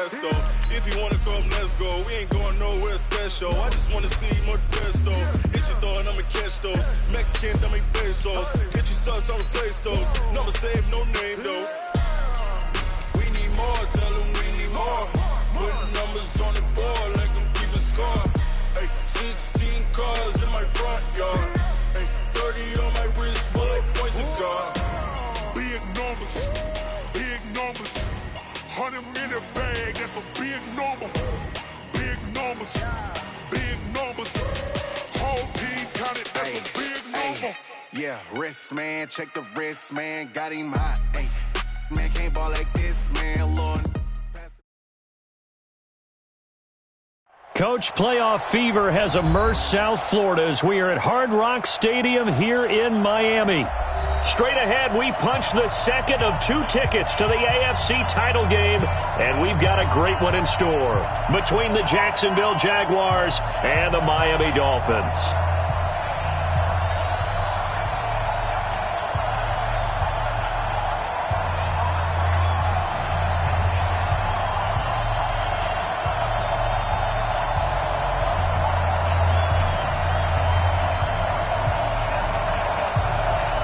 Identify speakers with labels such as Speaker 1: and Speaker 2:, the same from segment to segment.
Speaker 1: Modesto. If you wanna come, let's go. We ain't going nowhere special. I just wanna see Modesto. Hit your thought, I'ma catch those. Mexican, I'ma make pesos. Hit your sus, I'll replace those. Number save, no name though. We need more, tell them we need more. Putting numbers on the board like them keep a score. Ay, 16 cars in my front yard. Ay, 30 on my wrist, while I point to God.
Speaker 2: Big numbers, big numbers. 100 minute bag, that's a big number. Big numbers, big numbers. Whole team counted, that's a big number.
Speaker 3: Yeah, wrist man, check the wrist man, got him hot. Ay, man can't ball like this, man, Lord.
Speaker 4: Coach, playoff fever has immersed South Florida as we are at Hard Rock Stadium here in Miami. Straight ahead, we punch the second of 2 tickets to the AFC title game, and we've got a great one in store between the Jacksonville Jaguars and the Miami Dolphins.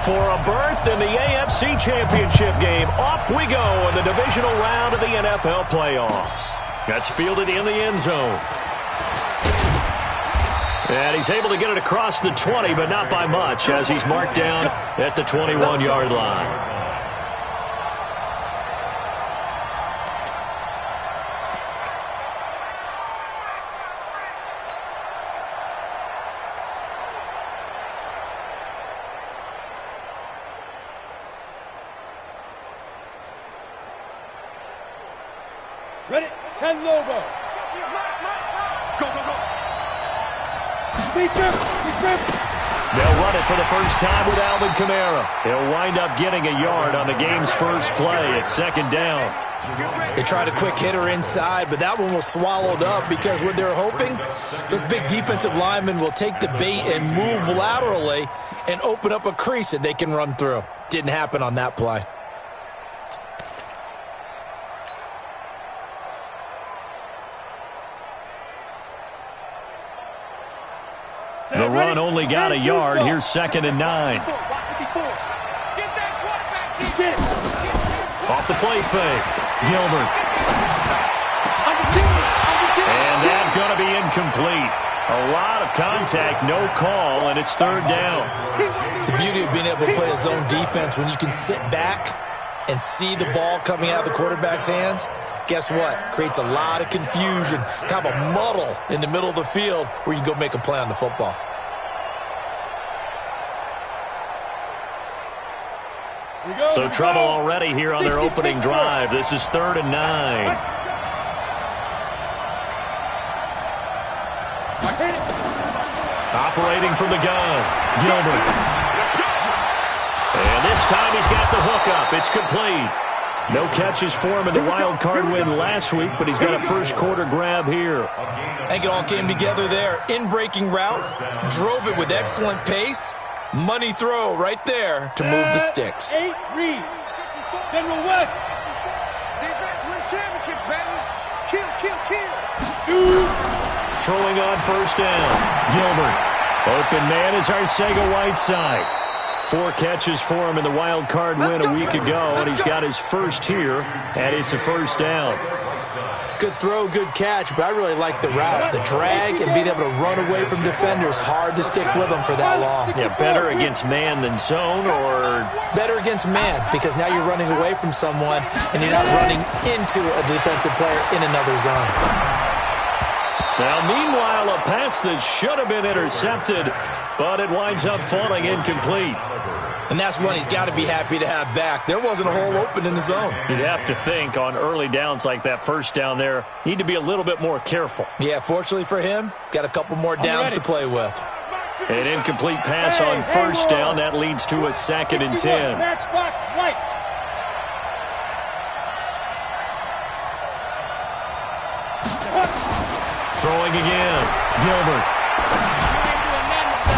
Speaker 4: For a berth in the AFC Championship game, off we go in the divisional round of the NFL playoffs. That's fielded in the end zone. And he's able to get it across the 20, but not by much, as he's marked down at the 21-yard line.
Speaker 5: Ready? 10 Lobo. Go, go, go. Deep grip.
Speaker 4: They'll run it for the first time with Alvin Kamara. He'll wind up getting a yard on the game's first play. It's second down.
Speaker 6: They tried a quick hitter inside, but that one was swallowed up because what they're hoping, those big defensive linemen will take the bait and move laterally and open up a crease that they can run through. Didn't happen on that play.
Speaker 4: The run only got a yard. Here's second and 9. Off the play fake. Gilbert. And that's going to be incomplete. A lot of contact, no call, and it's third down.
Speaker 6: The beauty of being able to play a zone defense, when you can sit back and see the ball coming out of the quarterback's hands, guess what? Creates a lot of confusion, kind of a muddle in the middle of the field where you can go make a play on the football.
Speaker 4: So trouble already here on their opening drive. This is third and 9. Operating from the gun, Gilbert. And this time he's got the hook up. It's complete. No catches for him in the wild card win last week, but he's got a first quarter grab here.
Speaker 6: I think it all came together there. In-breaking route, drove it with excellent pace. Money throw right there to move the sticks.
Speaker 5: 8-3. General West.
Speaker 7: Defense wins championship, baby. Kill, kill, kill.
Speaker 4: Throwing on first down. Gilbert. Open man is Arcega-Whiteside. 4 catches for him in the wild card win a week ago, and he's got his first here, and it's a first down.
Speaker 6: Good throw, good catch, but I really like the route. The drag and being able to run away from defenders, hard to stick with them for that long.
Speaker 4: Yeah, better against man than zone, or?
Speaker 6: Better against man, because now you're running away from someone, and you're not running into a defensive player in another zone.
Speaker 4: Now, meanwhile, a pass that should have been intercepted, but it winds up falling incomplete.
Speaker 6: And that's one he's got to be happy to have back. There wasn't a hole open in the zone.
Speaker 4: You'd have to think on early downs like that first down there, need to be a little bit more careful.
Speaker 6: Yeah, fortunately for him, got a couple more downs to play with.
Speaker 4: An incomplete pass on first down. That leads to a second and 10.
Speaker 5: Matchbox White.
Speaker 4: Throwing again. Gilbert.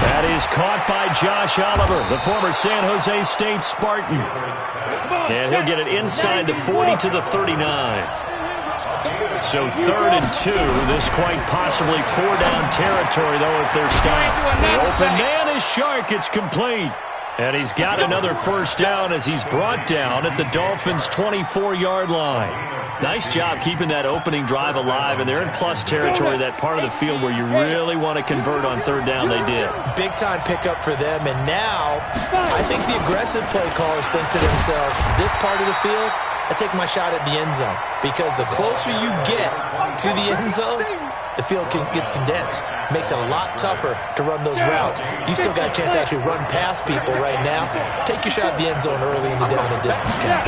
Speaker 4: That is caught by Josh Oliver, the former San Jose State Spartan. And he'll get it inside the 40 to the 39. So 3rd and 2. This quite possibly 4-down territory, though, if they're stopped. The open man is Shark. It's complete. And he's got another first down as he's brought down at the Dolphins' 24-yard line. Nice job keeping that opening drive alive, and they're in plus territory, that part of the field where you really want to convert on 3rd down. They did.
Speaker 6: Big-time pickup for them, and now I think the aggressive play callers think to themselves, this part of the field, I take my shot at the end zone, because the closer you get to the end zone, the field gets condensed. Makes it a lot tougher to run those routes. You still got a chance to actually run past people right now. Take your shot at the end zone early in the down and distance count.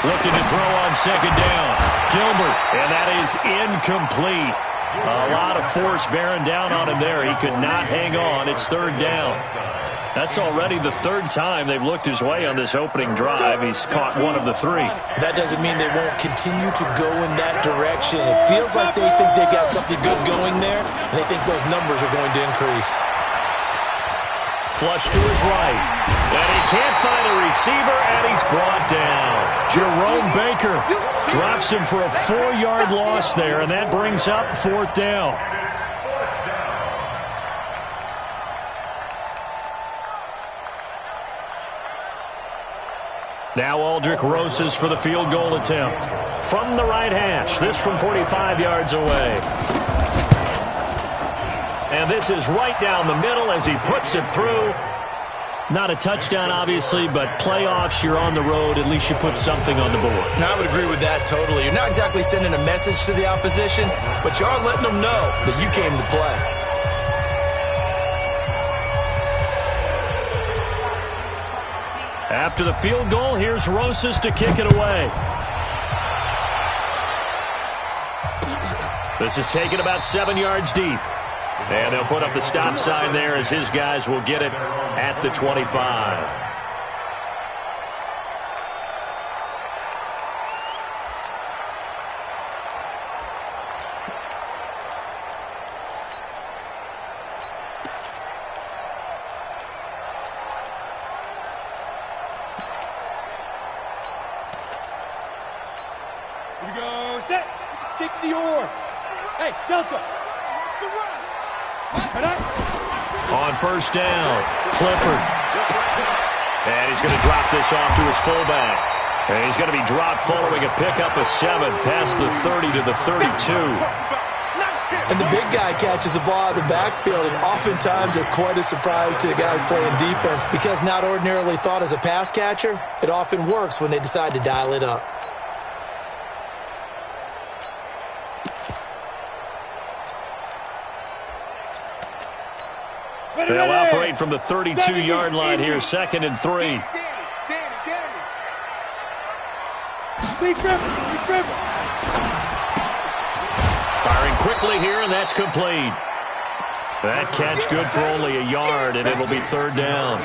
Speaker 4: Looking to throw on 2nd down. Gilbert, and that is incomplete. A lot of force bearing down on him there. He could not hang on. It's 3rd down. That's already the 3rd time they've looked his way on this opening drive. He's caught one of the 3.
Speaker 6: That doesn't mean they won't continue to go in that direction. It feels like they think they've got something good going there, and they think those numbers are going to increase.
Speaker 4: Flush to his right. And he can't find a receiver, and he's brought down. Jerome Baker drops him for a 4-yard loss there, and that brings up 4th down. Now Aldrick Rosas for the field goal attempt. From the right hash, this from 45 yards away. And this is right down the middle as he puts it through. Not a touchdown, obviously, but playoffs, you're on the road. At least you put something on the board.
Speaker 6: I would agree with that totally. You're not exactly sending a message to the opposition, but you are letting them know that you came to play.
Speaker 4: After the field goal, here's Rosas to kick it away. This is taken about 7 yards deep. And they'll put up the stop sign there as his guys will get it at the 25.
Speaker 5: Here we go, set, 60 or. Hey, Delta.
Speaker 4: On 1st down, Clifford. And he's going to drop this off to his fullback. And he's going to be dropped following a pickup of 7 past the 30 to the 32.
Speaker 6: And the big guy catches the ball out of the backfield, and oftentimes it's quite a surprise to the guys playing defense because not ordinarily thought as a pass catcher, it often works when they decide to dial it up.
Speaker 4: They'll operate from the 32-yard line here, 2nd and 3. Firing quickly here, and that's complete. That catch good for only a yard, and it'll be 3rd down.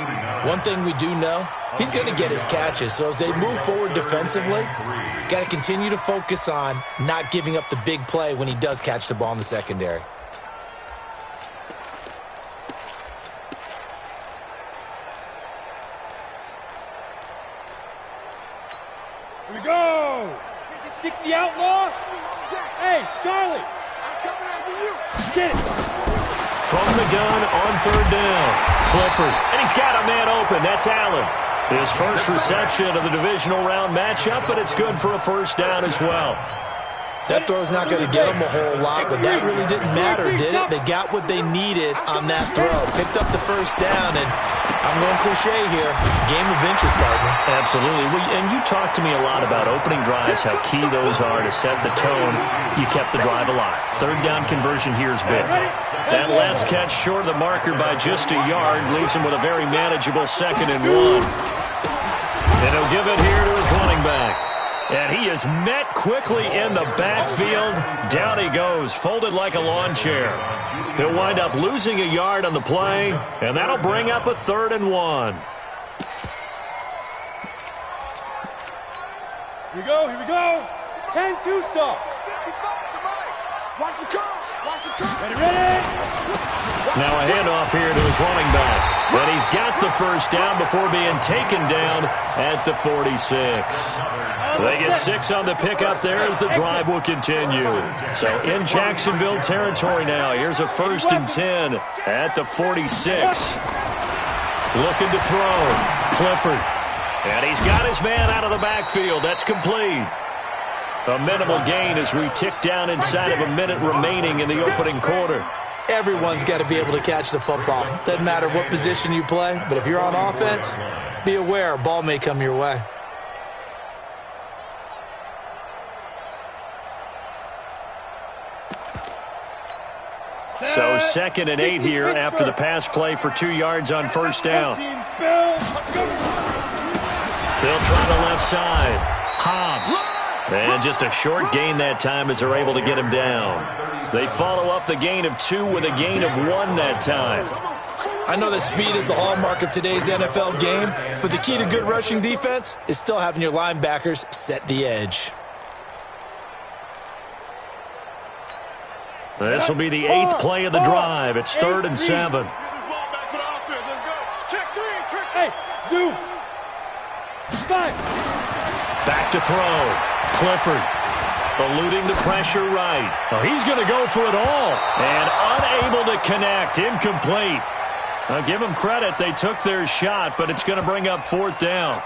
Speaker 6: One thing we do know, he's going to get his catches. So as they move forward defensively, got to continue to focus on not giving up the big play when he does catch the ball in the secondary.
Speaker 5: Here we go! 60 outlaw! Hey, Charlie! I'm coming after you! Get it!
Speaker 4: From the gun on 3rd down, Clifford. And he's got a man open. That's Allen. His first reception of the divisional round matchup, but it's good for a 1st down as well.
Speaker 6: That throw's not going to get them a whole lot, but that really didn't matter, did it? They got what they needed on that throw. Picked up the 1st down, and I'm going cliche here. Game of inches, partner.
Speaker 4: Absolutely. And you talked to me a lot about opening drives, how key those are to set the tone. You kept the drive alive. 3rd down conversion here is big. That last catch short of the marker by just a yard leaves him with a very manageable 2nd and 1. And he'll give it here to his running back. And he is met quickly in the backfield. Down he goes, folded like a lawn chair. He'll wind up losing a yard on the play, and that'll bring up a 3rd and 1.
Speaker 5: Here we go, here we go. 10-2 stop.
Speaker 7: Watch the curl. Watch the curl.
Speaker 5: Ready, ready.
Speaker 4: Now a handoff here to his running back. And he's got the 1st down before being taken down at the 46. They get 6 on the pickup there as the drive will continue. So in Jacksonville territory now. Here's a 1st and 10 at the 46. Looking to throw. Clifford. And he's got his man out of the backfield. That's complete. A minimal gain as we tick down inside of a minute remaining in the opening quarter.
Speaker 6: Everyone's got to be able to catch the football. Doesn't matter what position you play, but if you're on offense, be aware a ball may come your way.
Speaker 4: So 2nd and 8 here after the pass play for 2 yards on 1st down. They'll try the left side. Hobbs. And just a short gain that time as they're able to get him down. They follow up the gain of 2 with a gain of 1 that time.
Speaker 6: I know that speed is the hallmark of today's NFL game, but the key to good rushing defense is still having your linebackers set the edge.
Speaker 4: This will be the 8th play of the drive. It's 3rd and 7.
Speaker 5: Hey, zoom.
Speaker 4: Back to throw. Clifford eluding the pressure right. Oh, he's going to go for it all. And unable to connect. Incomplete. I'll give them credit. They took their shot, but it's going to bring up 4th down.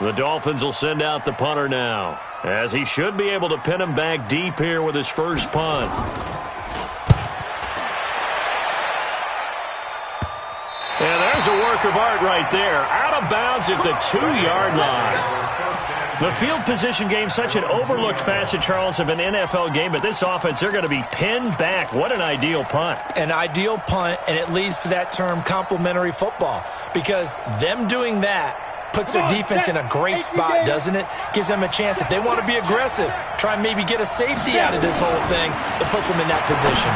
Speaker 4: The Dolphins will send out the punter now, as he should be able to pin him back deep here with his first punt. And there's a work of art right there. Out of bounds at the 2-yard line. The field position game, such an overlooked facet, Charles, of an NFL game, but this offense, they're going to be pinned back. What an ideal punt.
Speaker 6: An ideal punt, and it leads to that term complementary football, because them doing that puts their defense in a great spot, doesn't it? Gives them a chance. If they want to be aggressive, try and maybe get a safety out of this whole thing, it puts them in that position.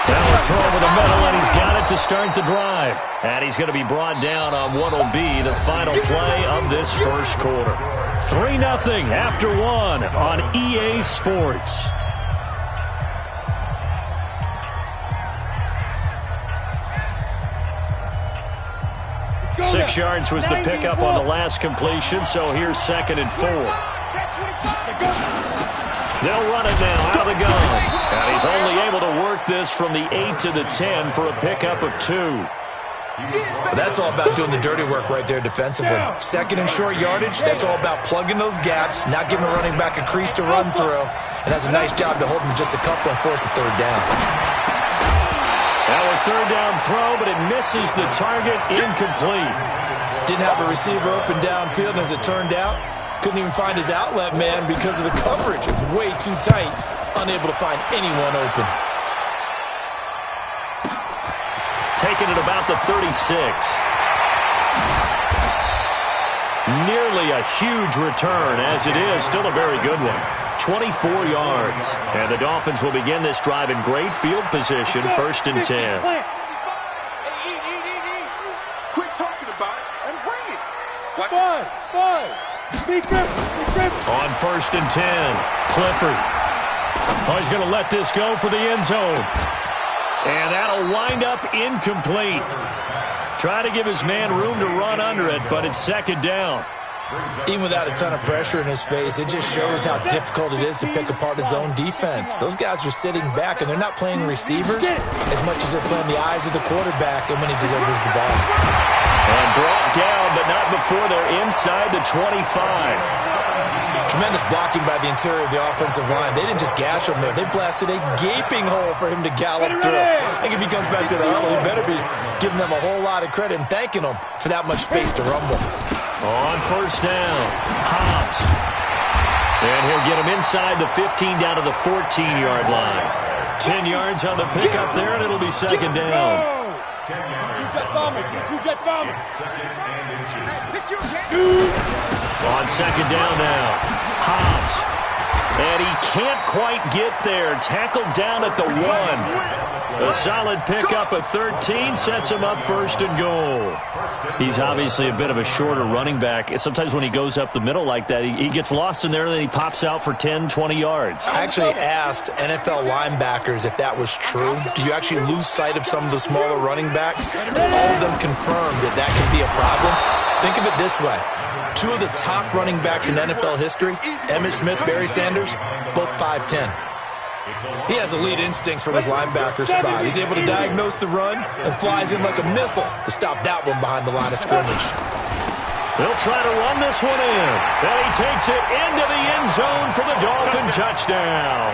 Speaker 4: Now a throw over the middle, and he's got it to start the drive. And he's going to be brought down on what will be the final play of this first quarter. 3-0 after 1 on EA Sports. Six yards was the pickup on the last completion, so here's 2nd and 4. They'll run it now out of the gun. And he's only able to work this from the 8 to the 10 for a pickup of 2.
Speaker 6: That's all about doing the dirty work right there defensively. 2nd and short yardage, that's all about plugging those gaps, not giving a running back a crease to run through. And that's a nice job to hold him just a couple and force a 3rd down.
Speaker 4: Now a 3rd down throw, but it misses the target. Incomplete.
Speaker 6: Didn't have a receiver open downfield, and as it turned out, couldn't even find his outlet man because of the coverage. It was way too tight, unable to find anyone open.
Speaker 4: Taking it about the 36. Nearly a huge return, as it is. Still a very good one. 24 yards. And the Dolphins will begin this drive in great field position, 1st and 10.
Speaker 7: Quit talking about it and bring it.
Speaker 5: Five. Be grip.
Speaker 4: On 1st and 10, Clifford. Oh, he's going to let this go for the end zone. And that'll wind up incomplete. Try to give his man room to run under it, but it's 2nd down.
Speaker 6: Even without a ton of pressure in his face, it just shows how difficult it is to pick apart his own defense. Those guys are sitting back, and they're not playing receivers as much as they're playing the eyes of the quarterback and when he delivers the ball.
Speaker 4: And brought down, but not before they're inside the 25.
Speaker 6: Tremendous blocking by the interior of the offensive line. They didn't just gash him there. They blasted a gaping hole for him to gallop through. I think if he comes back to the huddle, he better be giving them a whole lot of credit and thanking them for that much space to rumble.
Speaker 4: On 1st down, Hobbs. And he'll get him inside the 15 down to the 14-yard line. 10 yards on the pickup there, and it'll be 2nd down. On 2nd down now, Hobbs. And he can't quite get there. Tackled down at the 1. A solid pickup of 13 sets him up 1st and goal. He's obviously a bit of a shorter running back. Sometimes when he goes up the middle like that, he gets lost in there and then he pops out for 10, 20 yards.
Speaker 6: I actually asked NFL linebackers if that was true. Do you actually lose sight of some of the smaller running backs? All of them confirmed that can be a problem. Think of it this way. Two of the top running backs in NFL history, Emmitt Smith, Barry Sanders, both 5'10". He has elite instincts from his linebacker spot. He's able to diagnose the run and flies in like a missile to stop that one behind the line of scrimmage.
Speaker 4: They'll try to run this one in. And he takes it into the end zone for the Dolphin touchdown.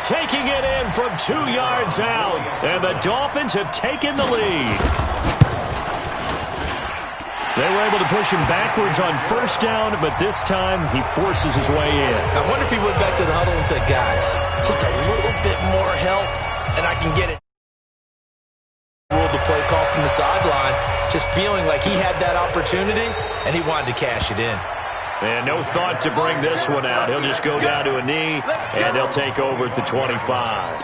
Speaker 4: Taking it in from 2 yards out. And the Dolphins have taken the lead. They were able to push him backwards on first down, but this time he forces his way in.
Speaker 6: I wonder if he went back to the huddle and said, guys, just a little bit more help, and I can get it. Ruled the play call from the sideline, just feeling like he had that opportunity, and he wanted to cash it in.
Speaker 4: And no thought to bring this one out. He'll just go down to a knee, and they'll take over at the 25.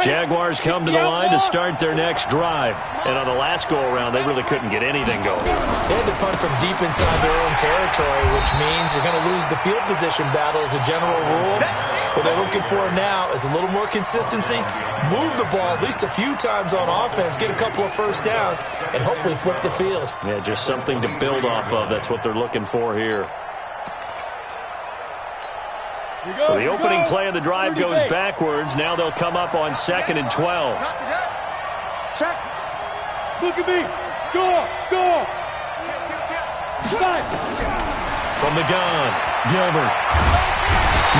Speaker 4: Jaguars come to the line to start their next drive. And on the last go-around, they really couldn't get anything going.
Speaker 6: They had to punt from deep inside their own territory, which means you're going to lose the field position battle as a general rule. What they're looking for now is a little more consistency, move the ball at least a few times on offense, get a couple of first downs, and hopefully flip the field.
Speaker 4: Yeah, just something to build off of. That's what they're looking for here. So the opening play of the drive goes backwards. Now they'll come up on 2nd and 12.
Speaker 5: Check. Look at me. Go. Spot.
Speaker 4: From the gun, Gilbert.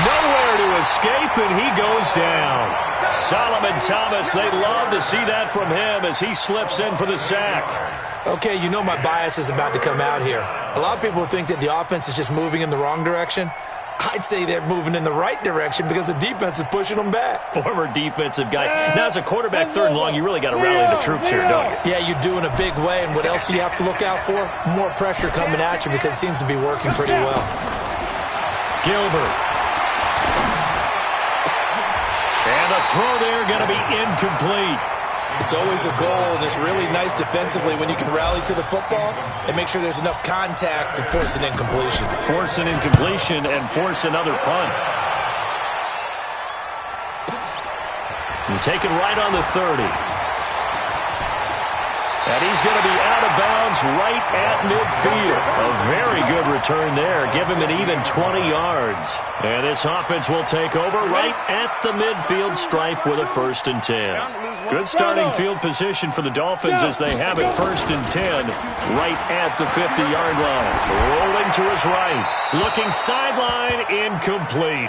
Speaker 4: Nowhere to escape, and he goes down. Solomon Thomas, they'd love to see that from him as he slips in for the sack.
Speaker 6: Okay, you know my bias is about to come out here. A lot of people think that the offense is just moving in the wrong direction. I'd say they're moving in the right direction because the defense is pushing them back.
Speaker 4: Former defensive guy. Now, as a quarterback, 3rd and long, you really got to rally the troops here, don't you?
Speaker 6: Yeah, you do in a big way. And what else do you have to look out for? More pressure coming at you because it seems to be working pretty well.
Speaker 4: Gilbert. And the throw there going to be incomplete.
Speaker 6: It's always a goal, and it's really nice defensively when you can rally to the football and make sure there's enough contact to force an incompletion.
Speaker 4: Force an incompletion and force another punt. And taken right on the 30. And he's going to be out of bounds right at midfield. A very good return there. Give him an even 20 yards. And this offense will take over right at the midfield stripe with a 1st and 10. Good starting field position for the Dolphins as they have it 1st and 10 right at the 50-yard line. Rolling to his right. Looking sideline, incomplete.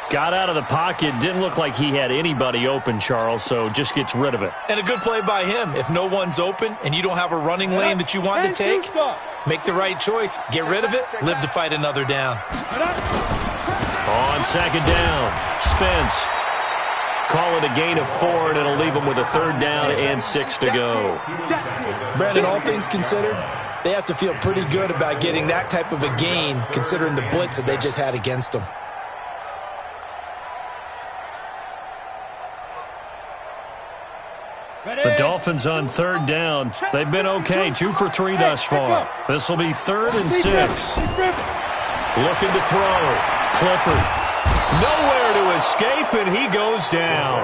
Speaker 4: Got out of the pocket. Didn't look like he had anybody open, Charles, so just gets rid of it.
Speaker 6: And a good play by him. If no one's open and you don't have a running lane that you want to take, make the right choice. Get rid of it. Live to fight another down.
Speaker 4: On 2nd down, Spence. Call it a gain of 4, and it'll leave them with a 3rd down and 6 to go.
Speaker 6: Brandon, all things considered, they have to feel pretty good about getting that type of a gain considering the blitz that they just had against them.
Speaker 4: The Dolphins on 3rd down. They've been okay, 2 for 3 thus far. This will be 3rd and 6. Looking to throw. Clifford. Nowhere to escape, and he goes down.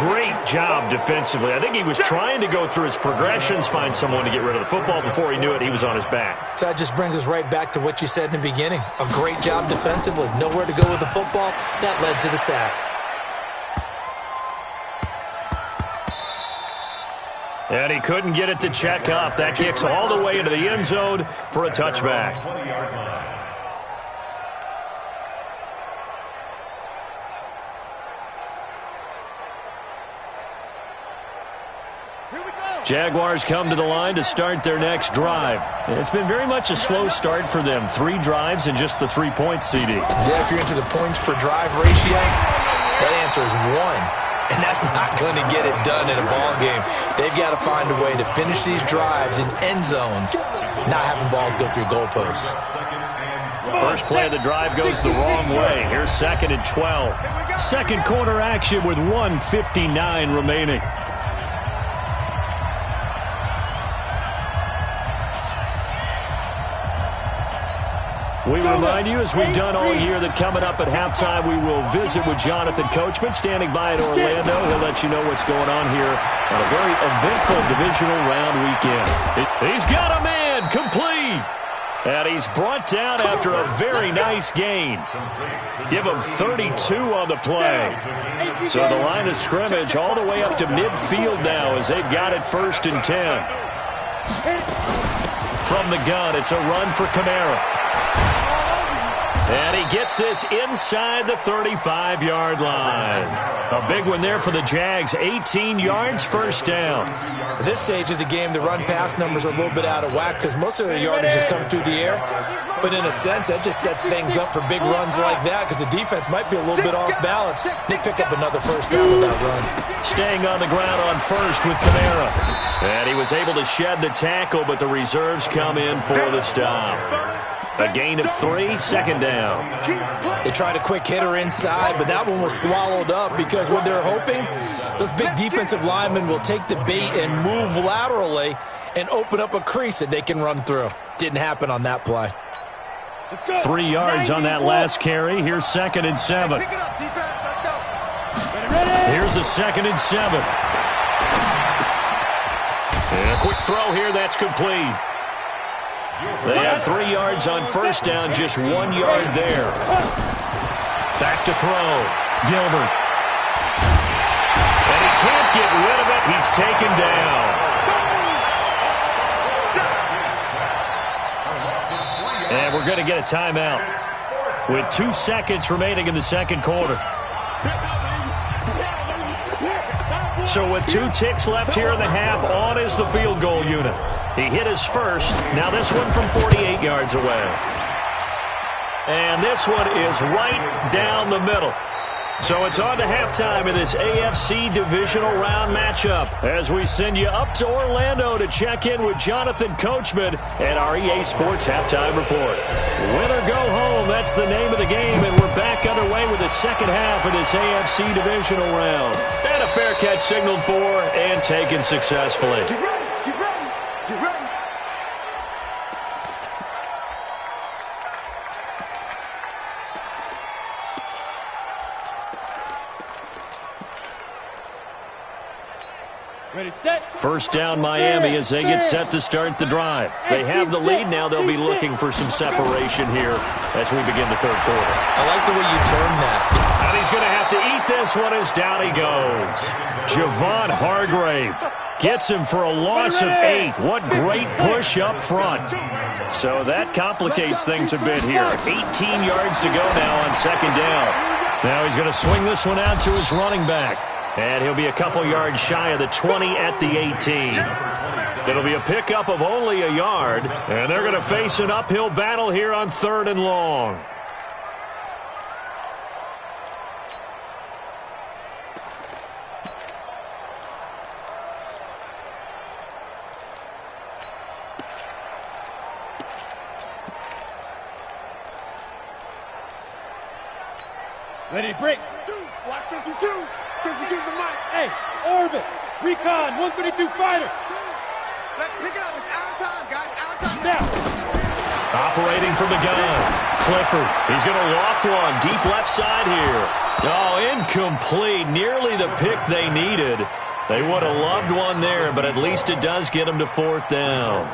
Speaker 4: Great job defensively. I think he was trying to go through his progressions, find someone to get rid of the football. Before he knew it, he was on his back.
Speaker 6: So that just brings us right back to what you said in the beginning. A great job defensively. Nowhere to go with the football. That led to the sack.
Speaker 4: And he couldn't get it to check up. That kicks all the way into the end zone for a touchback. Jaguars come to the line to start their next drive. It's been very much a slow start for them. 3 drives and just the 3 points, CD.
Speaker 6: Yeah, if you're into the points per drive ratio, that answer is 1. And that's not going to get it done in a ball game. They've got to find a way to finish these drives in end zones, not having balls go through goalposts.
Speaker 4: First play of the drive goes the wrong way. Here's 2nd and 12. 2nd quarter action with 1:59 remaining. We remind you, as we've done all year, that coming up at halftime, we will visit with Jonathan Coachman, standing by in Orlando. He'll let you know what's going on here on a very eventful divisional round weekend. He's got a man complete. And he's brought down after a very nice gain. Give him 32 on the play. So the line of scrimmage all the way up to midfield now as they've got it 1st and 10. From the gun, it's a run for Kamara. And he gets this inside the 35-yard line. A big one there for the Jags. 18 yards, 1st down.
Speaker 6: At this stage of the game, the run-pass numbers are a little bit out of whack because most of their yardage has come through the air. But in a sense, that just sets things up for big runs like that because the defense might be a little bit off balance. They pick up another 1st down with that run.
Speaker 4: Staying on the ground on 1st with Kamara. And he was able to shed the tackle, but the reserves come in for the stop. A gain of 3, 2nd down.
Speaker 6: They tried a quick hitter inside, but that one was swallowed up because what they're hoping, those big defensive linemen will take the bait and move laterally and open up a crease that they can run through. Didn't happen on that play.
Speaker 4: 3 yards on that last carry. Here's 2nd and 7.
Speaker 7: Pick it up, defense. Let's go.
Speaker 4: Here's a 2nd and 7. And a quick throw here. That's complete. They have 3 yards on 1st down, just 1 yard there. Back to throw. Gilbert. And he can't get rid of it. He's taken down. And we're going to get a timeout with 2 seconds remaining in the 2nd quarter. So with 2 ticks left here in the half, on is the field goal unit. He hit his first. Now this one from 48 yards away. And this one is right down the middle. So it's on to halftime in this AFC divisional round matchup as we send you up to Orlando to check in with Jonathan Coachman at our EA Sports Halftime Report. Win or go home, that's the name of the game, and we're back underway with the 2nd half of this AFC divisional round. And a fair catch signaled for and taken successfully.
Speaker 7: Get ready. Get ready. Get ready.
Speaker 5: Ready, set.
Speaker 4: 1st down Miami as they get set to start the drive. They have the lead now. They'll be looking for some separation here as we begin the 3rd quarter.
Speaker 6: I like the way you turned that.
Speaker 4: And he's going to have to eat this one as down he goes. Javon Hargrave gets him for a loss of 8. What great push up front. So that complicates things a bit here. 18 yards to go now on 2nd down. Now he's going to swing this one out to his running back. And he'll be a couple yards shy of the 20 at the 18. It'll be a pickup of only a yard. And they're going to face an uphill battle here on 3rd and long.
Speaker 5: Ready, break.
Speaker 7: Block 52. 52's the mic.
Speaker 5: Hey, orbit. Recon, 132 fighter.
Speaker 7: Let's pick it up. It's out of time, guys. Out of time.
Speaker 5: Now.
Speaker 4: Operating from the gun. Clifford. He's going to loft one. Deep left side here. Oh, incomplete. Nearly the pick they needed. They would have loved one there, but at least it does get them to 4th down.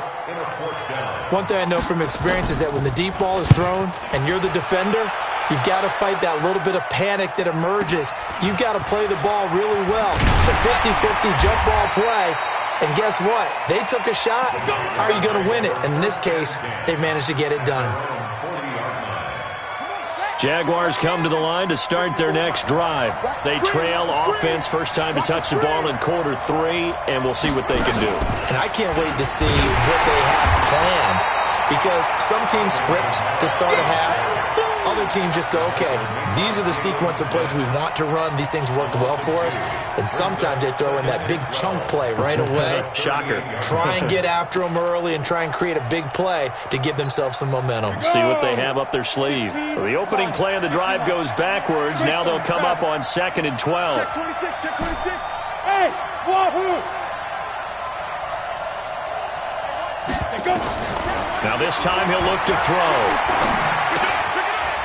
Speaker 6: One thing I know from experience is that when the deep ball is thrown and you're the defender, you've got to fight that little bit of panic that emerges. You've got to play the ball really well. It's a 50-50 jump ball play. And guess what? They took a shot. How are you going to win it? And in this case, they managed to get it done.
Speaker 4: Jaguars come to the line to start their next drive. They trail offense, first time to touch the ball in quarter 3, and we'll see what they can do.
Speaker 6: And I can't wait to see what they have planned because some teams script to start a half. Other teams just go, okay, these are the sequence of plays we want to run. These things worked well for us. And sometimes they throw in that big chunk play right away.
Speaker 4: Shocker.
Speaker 6: Try and get after them early and try and create a big play to give themselves some momentum.
Speaker 4: See what they have up their sleeve. So the opening play of the drive goes backwards. Now they'll come up on 2nd and 12.
Speaker 7: Check 26. Check 26.
Speaker 5: Hey, wahoo. Go.
Speaker 4: Now this time he'll look to throw.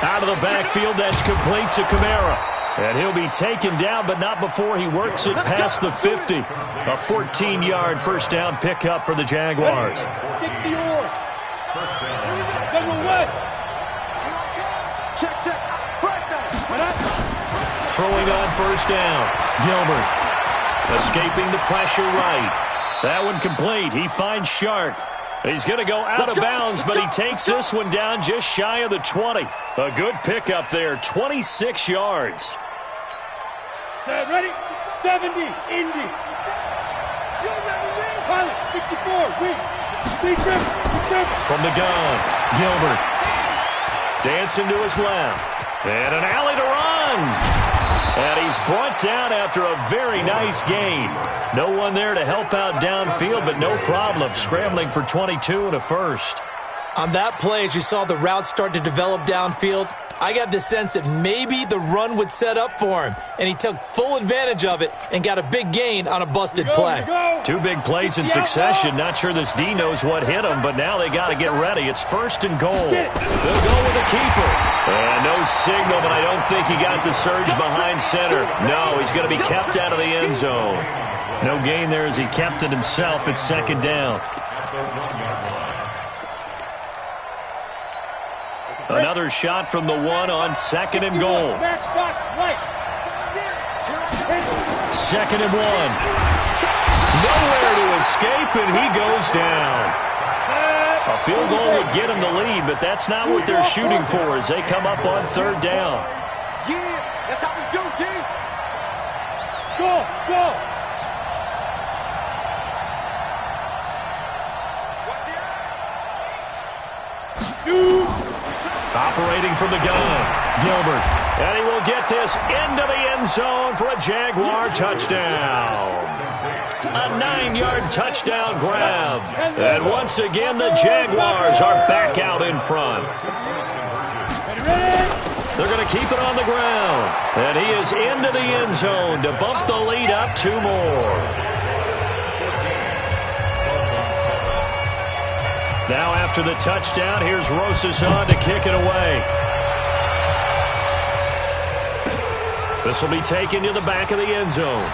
Speaker 4: Out of the backfield, that's complete to Kamara. And he'll be taken down, but not before he works it past the 50. A 14-yard first down pickup for the Jaguars.
Speaker 5: 60 or. General West. Check.
Speaker 4: Throwing on first down. Gilbert escaping the pressure right. That one complete. He finds Shark. He's going to go out of bounds, but he takes this one down just shy of the 20. A good pickup there, 26 yards.
Speaker 5: Ready? 70, Indy. Pilot, 64, wing.
Speaker 4: From the gun, Gilbert. Dancing to his left. And an alley to run. And he's brought down after a very nice gain. No one there to help out downfield, but no problem. Scrambling for 22 and a first.
Speaker 6: On that play, as you saw the route start to develop downfield, I got the sense that maybe the run would set up for him, and he took full advantage of it and got a big gain on a busted play.
Speaker 4: Two big plays in succession. Not sure this D knows what hit him, but now they got to get ready. It's first and goal. They'll go with a keeper. And no signal, but I don't think he got the surge behind center. No, he's going to be kept out of the end zone. No gain there as he kept it himself. It's second down. Another shot from the one on second and goal. Second and one. Nowhere to escape, and he goes down. A field goal would get him the lead, but that's not what they're shooting for as they come up on third down.
Speaker 7: Yeah, that's how we do, D.
Speaker 5: Go. Shoot.
Speaker 4: Operating from the gun, Gilbert. And he will get this into the end zone for a Jaguar touchdown. A 9-yard touchdown grab. And once again, the Jaguars are back out in front. They're going to keep it on the ground. And he is into the end zone to bump the lead up 2 more. Now after the touchdown, here's Rosas on to kick it away. This will be taken to the back of the end zone.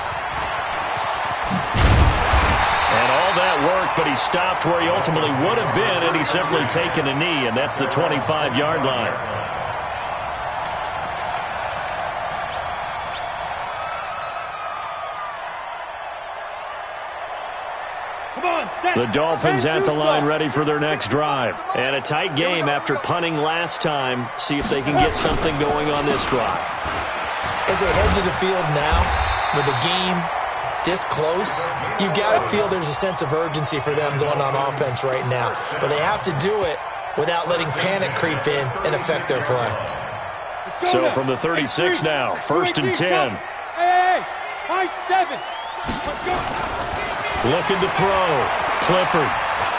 Speaker 4: And all that work, but he stopped where he ultimately would have been, and he's simply taken a knee, and that's the 25-yard line. The Dolphins at the line ready for their next drive. And a tight game after punting last time. See if they can get something going on this drive.
Speaker 6: As they head to the field now, with the game this close, you've got to feel there's a sense of urgency for them going on offense right now. But they have to do it without letting panic creep in and affect their play.
Speaker 4: So from the 36 now, first and 10.
Speaker 5: Hey, high 7. Let's go.
Speaker 4: Looking to throw. Clifford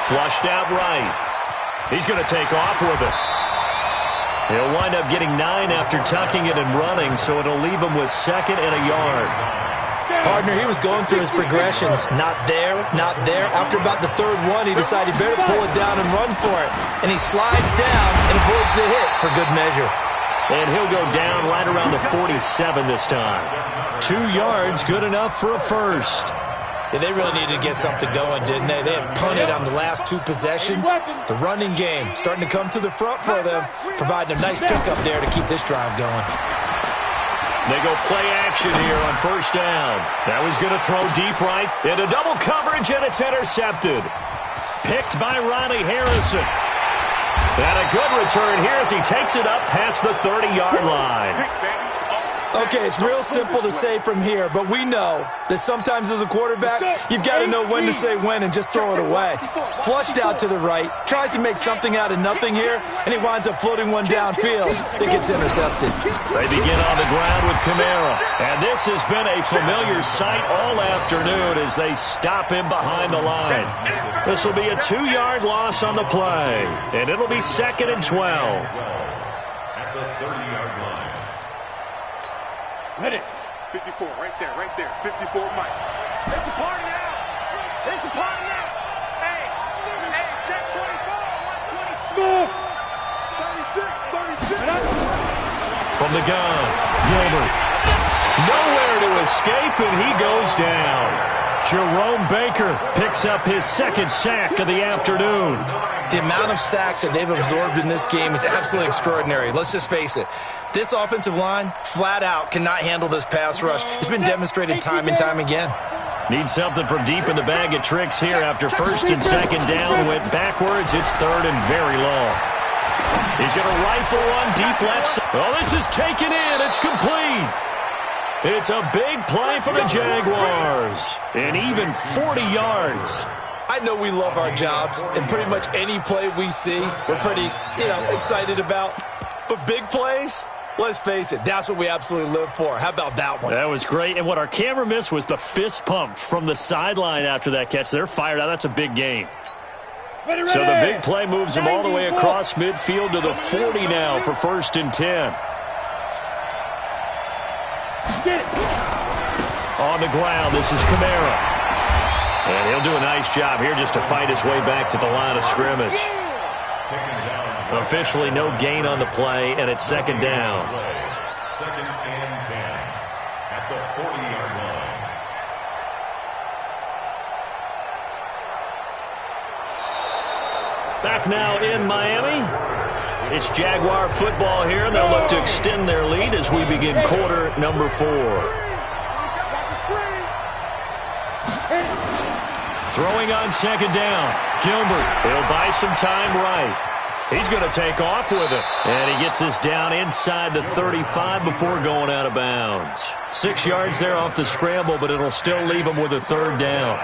Speaker 4: flushed out right. He's going to take off with it. He'll wind up getting 9 after tucking it and running, so it'll leave him with second and a yard.
Speaker 6: Partner, he was going through his progressions. Not there. After about the third one, he decided better pull it down and run for it. And he slides down and avoids the hit for good measure.
Speaker 4: And he'll go down right around the 47 this time. 2 yards, good enough for a first.
Speaker 6: Yeah, they really needed to get something going, didn't they? They had punted on the last 2 possessions. The running game starting to come to the front for them, providing a nice pickup there to keep this drive going.
Speaker 4: They go play action here on first down. Now he's going to throw deep right into double coverage, and it's intercepted. Picked by Ronnie Harrison. And a good return here as he takes it up past the 30-yard line.
Speaker 6: Okay, it's real simple to say from here, but we know that sometimes as a quarterback, you've got to know when to say when and just throw it away. Flushed out to the right, tries to make something out of nothing here, and he winds up floating one downfield that gets intercepted.
Speaker 4: They begin on the ground with Kamara, and this has been a familiar sight all afternoon as they stop him behind the line. This will be a 2-yard loss on the play, and it'll be second and 12.
Speaker 2: At the 30-yard line.
Speaker 5: Ready.
Speaker 7: 54, right there. 54, Mike. It's a party now. Hey, check 24. What's
Speaker 4: From the gun, Gilbert. Nowhere to escape, and he goes down. Jerome Baker picks up his second sack of the afternoon.
Speaker 6: The amount of sacks that they've absorbed in this game is absolutely extraordinary. Let's just face it. This offensive line, flat out, cannot handle this pass rush. It's been demonstrated time and time again.
Speaker 4: Need something from deep in the bag of tricks here after first and second down. Went backwards. It's third and very long. He's going to rifle one deep left side. Oh, this is taken in. It's complete. It's a big play for the Jaguars. And even 40 yards.
Speaker 6: I know we love our jobs, and pretty much any play we see, we're pretty, excited about. But big plays, let's face it, that's what we absolutely live for. How about that one?
Speaker 4: That was great. And what our camera missed was the fist pump from the sideline after that catch. They're fired out. That's a big game. So the big play moves them all the way across midfield to the 40 now for first and 10. On the ground, this is Kamara. And he'll do a nice job here just to fight his way back to the line of scrimmage. Officially no gain on the play, and it's second down.
Speaker 8: Second and 10 at the 40-yard line.
Speaker 4: Back now in Miami. It's Jaguar football here, and they'll look to extend their lead as we begin quarter number 4. Throwing on second down. Gilbert, he'll buy some time right. He's going to take off with it. And he gets this down inside the 35 before going out of bounds. 6 yards there off the scramble, but it'll still leave him with a third down.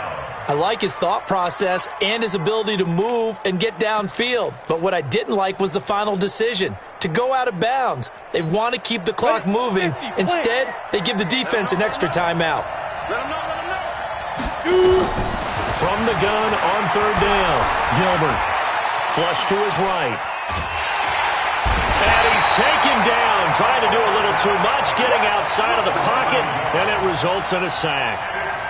Speaker 6: I like his thought process and his ability to move and get downfield. But what I didn't like was the final decision, to go out of bounds. They want to keep the clock moving. Instead, they give the defense an extra timeout.
Speaker 4: From the gun on third down, Gilbert. Flush to his right. And he's taken down, trying to do a little too much, getting outside of the pocket, and it results in a sack.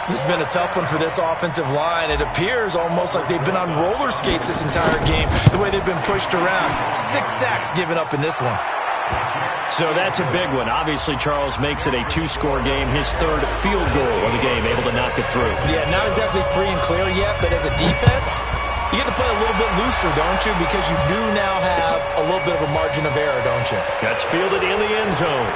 Speaker 6: This has been a tough one for this offensive line. It appears almost like they've been on roller skates this entire game, the way they've been pushed around. 6 sacks given up in this one.
Speaker 4: So that's a big one. Obviously, Charles makes it a 2-score game. His third field goal of the game, able to knock it through.
Speaker 6: Yeah, not exactly free and clear yet, but as a defense, you get to play a little bit looser, don't you? Because you do now have a little bit of a margin of error, don't you?
Speaker 4: That's fielded in the end zone.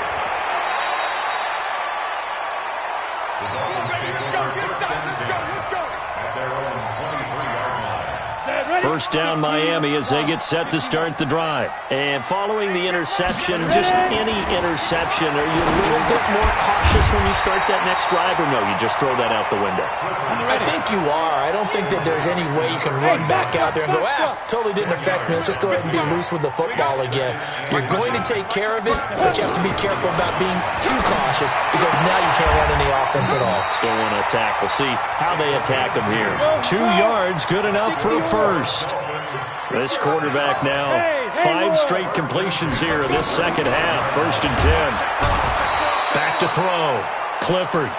Speaker 4: First down Miami as they get set to start the drive. And following the interception, just any interception, are you a little bit more cautious when you start that next drive, or no, you just throw that out the window?
Speaker 6: I think you are. I don't think that there's any way you can run back out there and go, totally didn't affect me. Let's just go ahead and be loose with the football again. You're going to take care of it, but you have to be careful about being too cautious because now you can't run any offense at all.
Speaker 4: Still want to attack. We'll see how they attack them here. 2 yards, good enough for a first. This quarterback now, 5 straight completions here in this second half. First and 10. Back to throw. Clifford.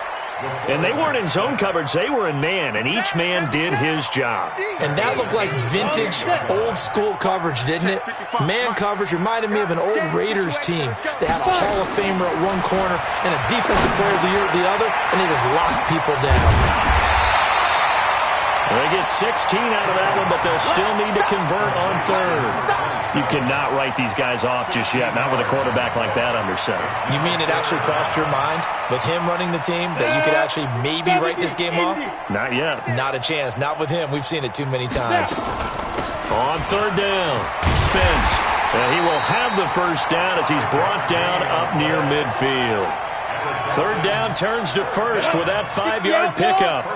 Speaker 4: And they weren't in zone coverage. They were in man, and each man did his job.
Speaker 6: And that looked like vintage, old-school coverage, didn't it? Man coverage reminded me of an old Raiders team. They had a Hall of Famer at one corner and a defensive player of the year at the other, and they just locked people down.
Speaker 4: They get 16 out of that one, but they'll still need to convert on third. You cannot write these guys off just yet, not with a quarterback like that under center.
Speaker 6: You mean it actually crossed your mind with him running the team that you could actually maybe write this game off?
Speaker 4: Not yet.
Speaker 6: Not a chance. Not with him. We've seen it too many times.
Speaker 4: On third down, Spence. And he will have the first down as he's brought down up near midfield. Third down turns to first with that 5-yard pickup.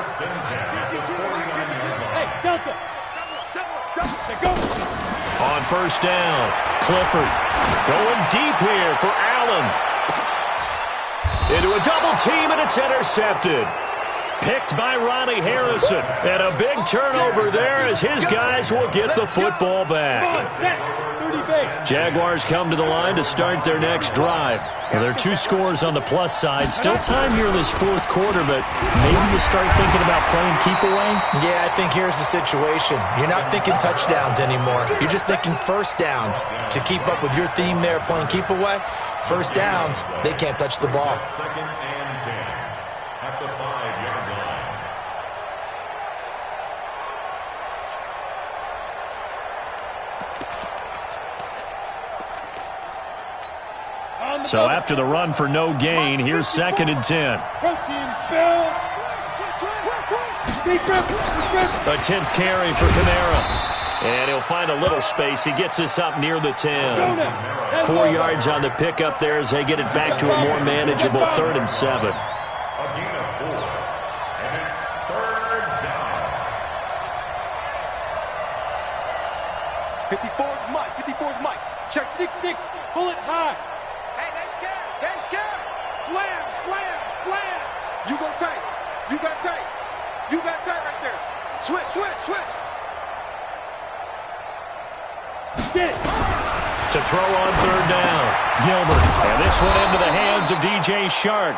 Speaker 4: On first down, Clifford going deep here for Allen. Into a double team, and it's intercepted. Picked by Ronnie Harrison. And a big turnover there as his guys will get the football back. Jaguars come to the line to start their next drive. Well, there are 2 scores on the plus side. Still time here in this 4th quarter, but maybe you start thinking about playing keep away?
Speaker 6: Yeah, I think here's the situation. You're not thinking touchdowns anymore. You're just thinking first downs. To keep up with your theme there, playing keep away, first downs, they can't touch the ball.
Speaker 8: 2nd and 10 at the 5-yard line.
Speaker 4: So after the run for no gain, here's 2nd and 10. A 10th carry for Kamara. And he'll find a little space. He gets us up near the 10. 4 yards on the pickup there as they get it back to a more manageable 3rd and 7.
Speaker 8: A gain of 4, and it's 3rd down.
Speaker 7: 54's Mike. 54's Mike.
Speaker 5: Check 6-6. Pull it high.
Speaker 7: Hey, they scared. They scared. Slam, slam, slam. You go tight. You got tight. You got tight right there. Switch, switch, switch.
Speaker 5: Get it.
Speaker 4: To throw on 3rd down, Gilbert. And this one into the hands of DJ Shark.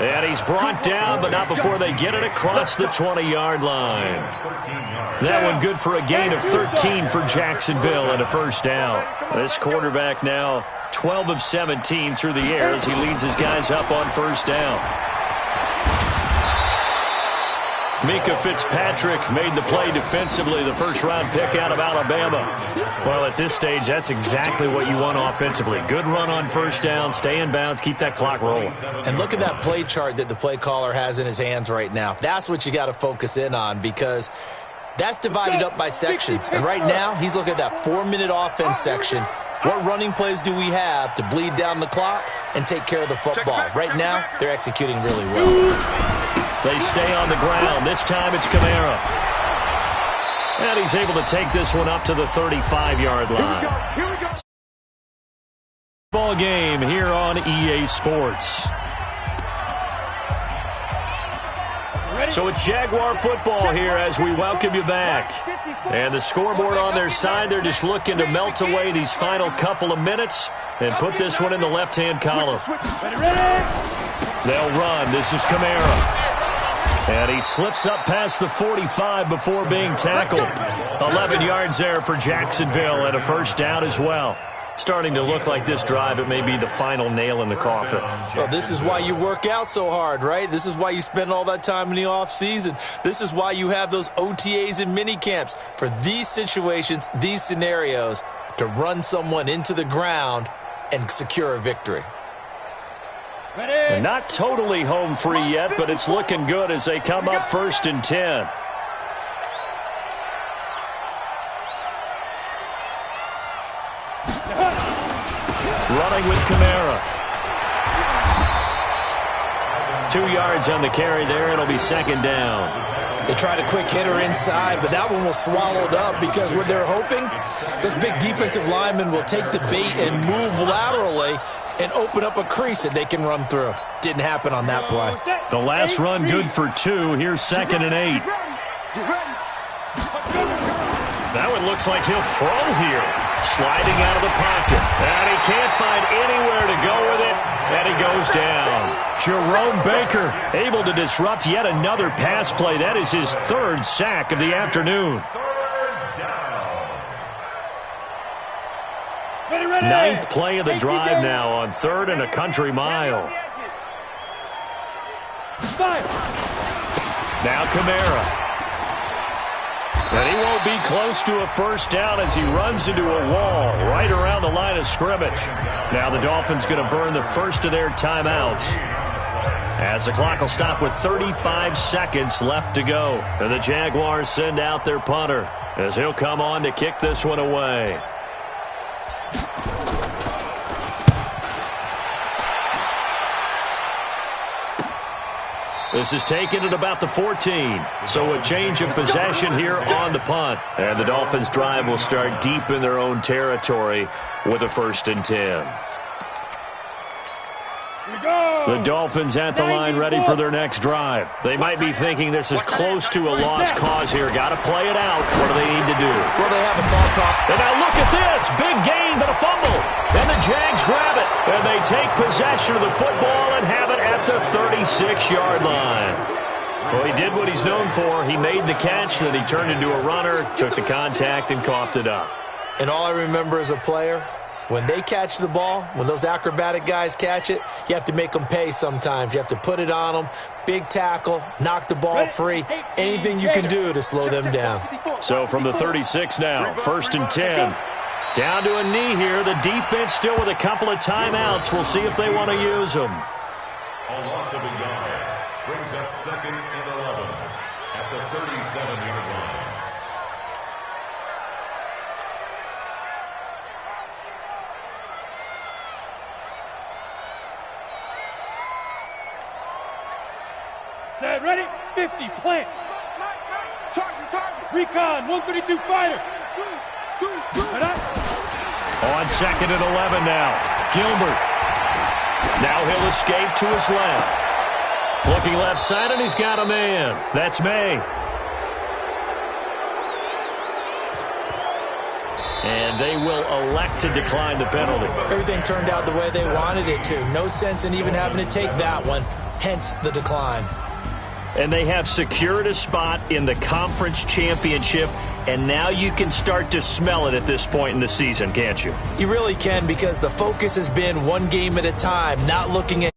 Speaker 4: And he's brought down, but not before they get it across the 20-yard line. That one good for a gain of 13 for Jacksonville and a first down. This quarterback now 12 of 17 through the air as he leads his guys up on first down. Mika Fitzpatrick made the play defensively, the first-round pick out of Alabama. Well, at this stage, that's exactly what you want offensively. Good run on first down, stay in bounds, keep that clock rolling.
Speaker 6: And look at that play chart that the play caller has in his hands right now. That's what you got to focus in on because that's divided up by sections. And right now, he's looking at that 4-minute offense section. What running plays do we have to bleed down the clock and take care of the football? Right now, they're executing really well.
Speaker 4: They stay on the ground. This time it's Kamara. And he's able to take this one up to the 35-yard line.
Speaker 7: Here we go.
Speaker 4: Ball game here on EA Sports. So it's Jaguar football here as we welcome you back. And the scoreboard on their side, they're just looking to melt away these final couple of minutes and put this one in the left-hand column. They'll run. This is Kamara. And he slips up past the 45 before being tackled. 11 yards there for Jacksonville and a first down as well. Starting to look like this drive, it may be the final nail in the coffin.
Speaker 6: Well, this is why you work out so hard, right? This is why you spend all that time in the offseason. This is why you have those OTAs and mini camps for these situations, these scenarios, to run someone into the ground and secure a victory.
Speaker 4: And not totally home free yet, but it's looking good as they come up 1st and 10. Running with Kamara. 2 yards on the carry there. It'll be 2nd down.
Speaker 6: They tried a quick hitter inside, but that one was swallowed up because what they're hoping, this big defensive lineman will take the bait and move laterally and open up a crease that they can run through. Didn't happen on that play.
Speaker 4: The last run good for 2. Here's 2nd and 8. That one looks like he'll throw here. Sliding out of the pocket. And he can't find anywhere to go with it. And he goes down. Jerome Baker able to disrupt yet another pass play. That is his 3rd sack of the afternoon. 9th play of the drive now on 3rd and a country mile. Now Kamara. And he won't be close to a first down as he runs into a wall right around the line of scrimmage. Now the Dolphins going to burn the first of their timeouts as the clock will stop with 35 seconds left to go. And the Jaguars send out their punter as he'll come on to kick this one away. This is taken at about the 14. So a change of possession here on the punt. And the Dolphins drive will start deep in their own territory with a 1st and 10. The Dolphins at the line ready for their next drive. They might be thinking this is close to a lost cause here. Got to play it out. What do they need to do?
Speaker 6: Well, they have a thought process.
Speaker 4: And now look at this. Big gain, but a fumble. And the Jags grab it. And they take possession of the football and have it at the 36-yard line. Well, he did what he's known for. He made the catch, then he turned into a runner, took the contact, and coughed it up.
Speaker 6: And all I remember as a player, when they catch the ball, when those acrobatic guys catch it, you have to make them pay sometimes. You have to put it on them, big tackle, knock the ball free, anything you can do to slow them down.
Speaker 4: So from the 36 now, 1st and 10. Down to a knee here. The defense still with a couple of timeouts. We'll see if they want to use them.
Speaker 8: A loss of a yard brings up 2nd and 11 at the 37-yard line.
Speaker 5: Set, ready, 50, plant. Recon, 132 fighter.
Speaker 4: On 2nd and 11 now. Gilbert. Now he'll escape to his left. Looking left side, and he's got a man. That's May. And they will elect to decline the penalty.
Speaker 6: Everything turned out the way they wanted it to. No sense in even having to take that one, hence the decline.
Speaker 4: And they have secured a spot in the conference championship, and now you can start to smell it at this point in the season, can't you?
Speaker 6: You really can, because the focus has been one game at a time, not looking at